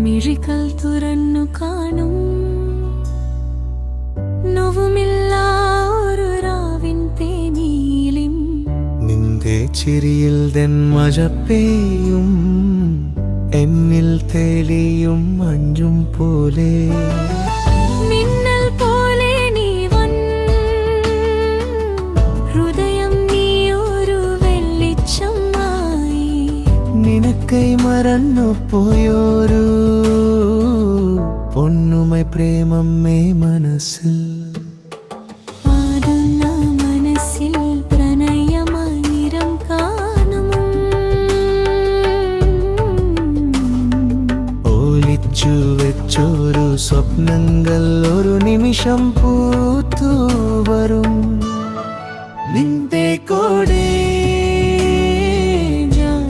മിഴികൾ തുറന്നു കാണും നോവുമില്ല ഒരു രാവിൻ തേനീലിം നിന്റെ ചിരിയിൽ മഴ പെയ്യും എന്നിൽ തെളിയും മഞ്ഞും പോലെ മിന്നൽ പോലെ നീ ഹൃദയം നീ ഒരു വെളിച്ചമായി നിനക്കൈ മറന്നു പോയൊരു പൊന്നുമൈ പ്രേമമ്മേ മനസ്സിൽ വെച്ചൊരു സ്വപ്നങ്ങൾ ഒരു നിമിഷം പൂത്തു വരും നിന്റെ കൂടെ ഞാൻ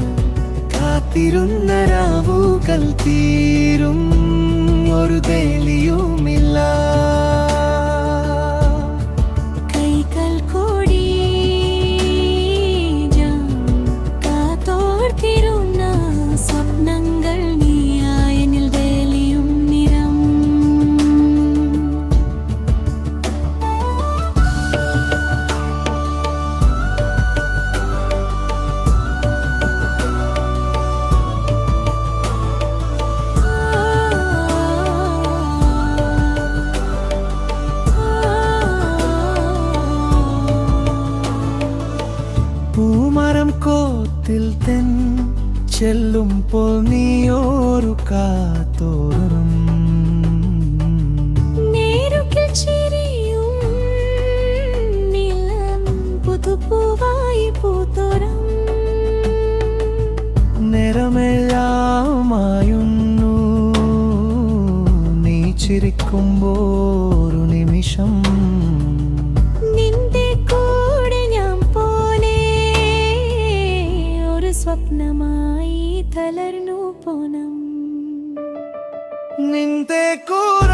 കാത്തിരുന്ന രാവുകൾ തീരും ഒരു തെളിയുമില്ല കൈകൾ കൂടി ഞാൻ കാത്തോർത്തിരുന്ന സ്വപ്നങ്ങൾ പൂമരം കോത്തിൽ തെൻ ചെല്ലുമ്പോൾ നീയോരു കാത്തോറും നേരുകിൽ ചിരിയും നിലം പുതുപൂവായി പൂത്തോരം നിറമെല്ലാമായുന്നു നീ ചിരിക്കുമ്പോരു നിമിഷം സ്വപ്നമായി തളർന്നു പോണം നിന്റെ കൂറ